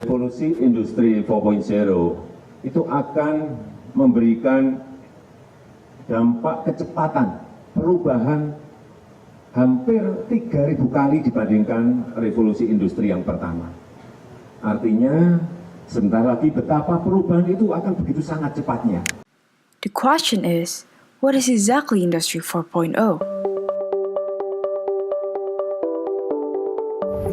Revolusi Industri 4.0 itu akan memberikan dampak kecepatan perubahan hampir 3.000 kali dibandingkan revolusi industri yang pertama. Artinya, sebentar lagi betapa perubahan itu akan begitu sangat cepatnya. The question is, what is exactly Industry 4.0?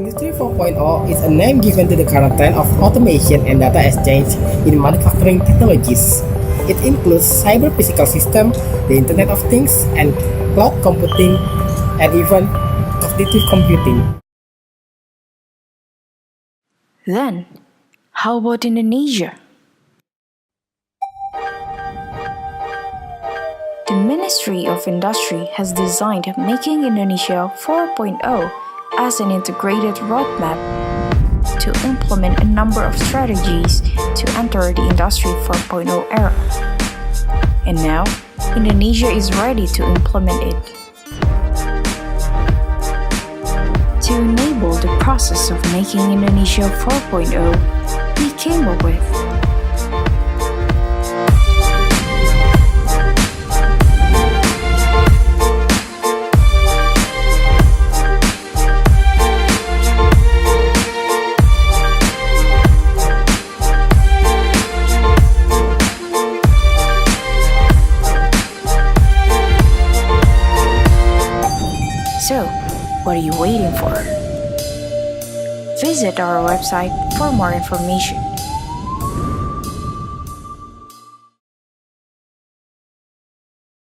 Industry 4.0 is a name given to the current trend of automation and data exchange in manufacturing technologies. It includes cyber-physical systems, the Internet of Things, and cloud computing, and even cognitive computing. Then, how about Indonesia? The Ministry of Industry has designed making Indonesia 4.0 as an integrated roadmap to implement a number of strategies to enter the Industry 4.0 era. And now, Indonesia is ready to implement it. To enable the process of making Indonesia 4.0, we came up with So, what are you waiting for? Visit our website for more information.